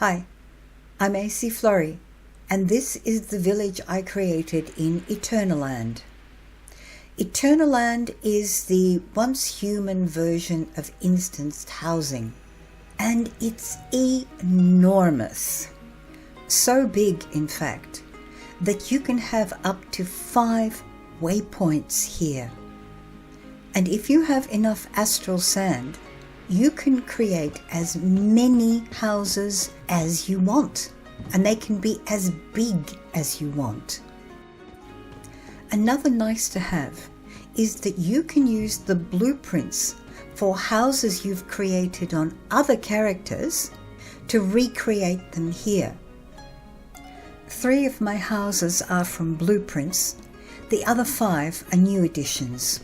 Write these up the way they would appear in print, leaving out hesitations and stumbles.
Hi, I'm AC Florrie, and this is the village I created in Eternaland. Eternaland is the once human version of instanced housing, and it's enormous. So big, in fact, that you can have up to 5 waypoints here. And if you have enough astral sand, you can create as many houses as you want, and they can be as big as you want. Another nice to have is that you can use the blueprints for houses you've created on other characters to recreate them here. 3 of my houses are from blueprints, the other 5 are new additions.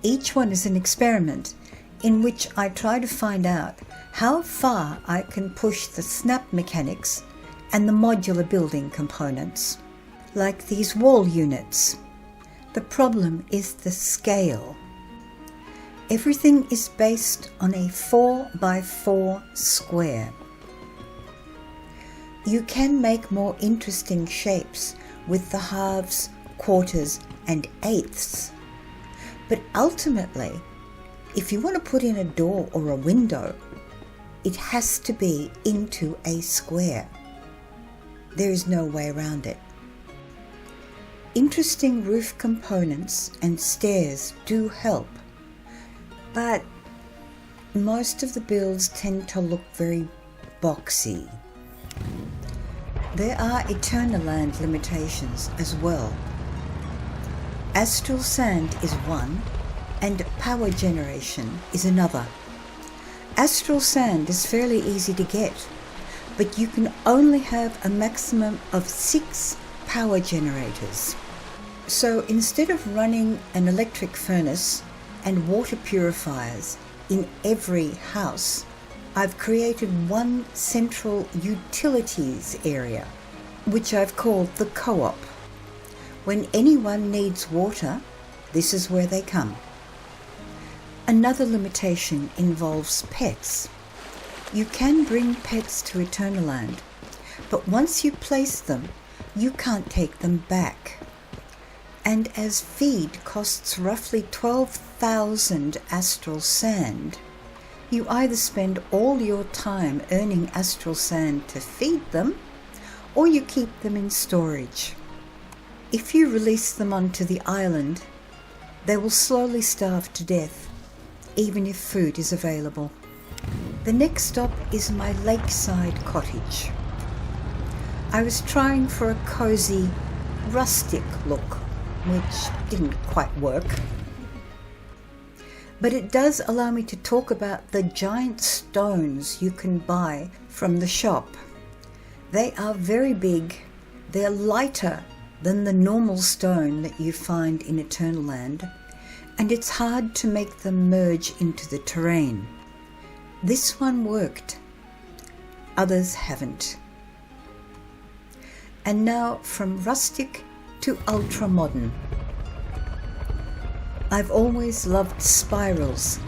Each one is an experiment in which I try to find out how far I can push the snap mechanics and the modular building components, like these wall units. The problem is the scale. Everything is based on a 4x4 square. You can make more interesting shapes with the halves, quarters, and eighths, but ultimately, if you want to put in a door or a window, it has to be into a square. There is no way around it. Interesting roof components and stairs do help, but most of the builds tend to look very boxy. There are Eternaland limitations as well. Astral sand is one, and power generation is another. Astral sand is fairly easy to get, but you can only have a maximum of 6 power generators. So instead of running an electric furnace and water purifiers in every house, I've created one central utilities area, which I've called the co-op. When anyone needs water, this is where they come. Another limitation involves pets. You can bring pets to Eternaland, but once you place them, you can't take them back. And as feed costs roughly 12,000 astral sand, you either spend all your time earning astral sand to feed them, or you keep them in storage. If you release them onto the island, they will slowly starve to death, even if food is available. The next stop is my lakeside cottage. I was trying for a cozy, rustic look, which didn't quite work. But it does allow me to talk about the giant stones you can buy from the shop. They are very big, they're lighter than the normal stone that you find in Eternaland, and it's hard to make them merge into the terrain. This one worked, others haven't. And now from rustic to ultra-modern. I've always loved spirals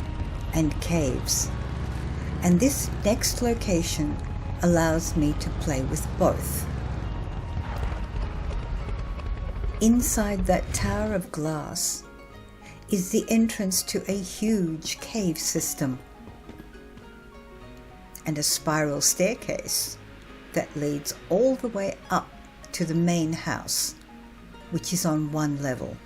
and caves, and this next location allows me to play with both. Inside that tower of glass is the entrance to a huge cave system and a spiral staircase that leads all the way up to the main house, which is on 1 level.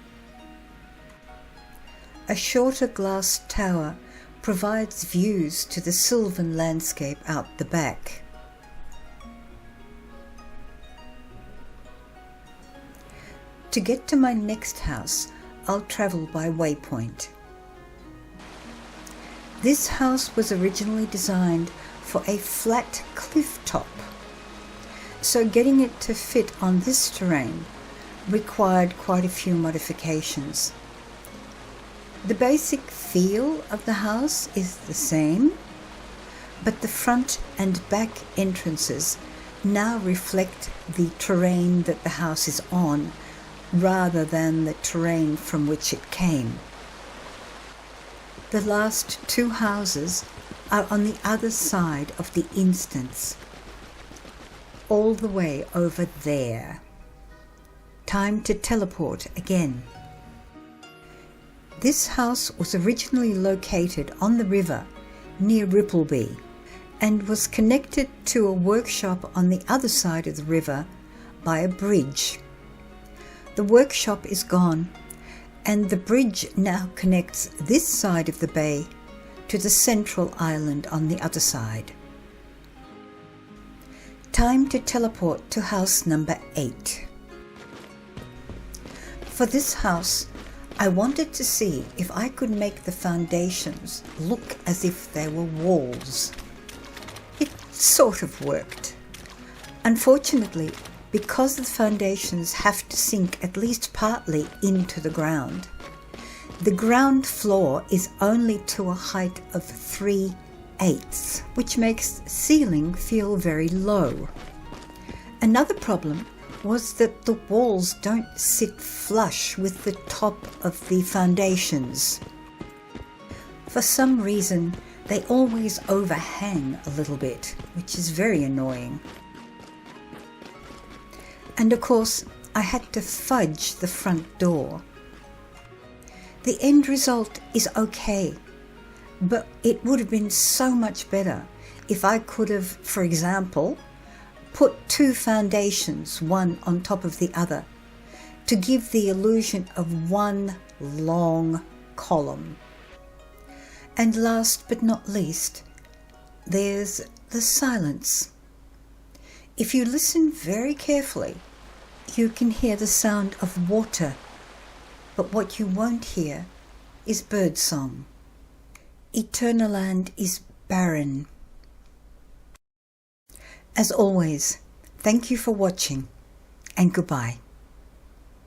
A shorter glass tower provides views to the sylvan landscape out the back. To get to my next house, I'll travel by waypoint. This house was originally designed for a flat cliff top, so getting it to fit on this terrain required quite a few modifications. The basic feel of the house is the same, but the front and back entrances now reflect the terrain that the house is on, rather than the terrain from which it came. The last 2 houses are on the other side of the instance, all the way over there. Time to teleport again. This house was originally located on the river near Rippleby and was connected to a workshop on the other side of the river by a bridge. The workshop is gone, and the bridge now connects this side of the bay to the central island on the other side. Time to teleport to house number 8. For this house, I wanted to see if I could make the foundations look as if they were walls. It sort of worked. Unfortunately, because the foundations have to sink at least partly into the ground floor is only to a height of 3/8, which makes the ceiling feel very low. Another problem was that the walls don't sit flush with the top of the foundations. For some reason, they always overhang a little bit, which is very annoying. And of course, I had to fudge the front door. The end result is okay, but it would have been so much better if I could have, for example, put 2 foundations, one on top of the other, to give the illusion of one long column. And last but not least, there's the silence. If you listen very carefully, you can hear the sound of water, but what you won't hear is birdsong. Eternaland is barren. As always, thank you for watching, and goodbye.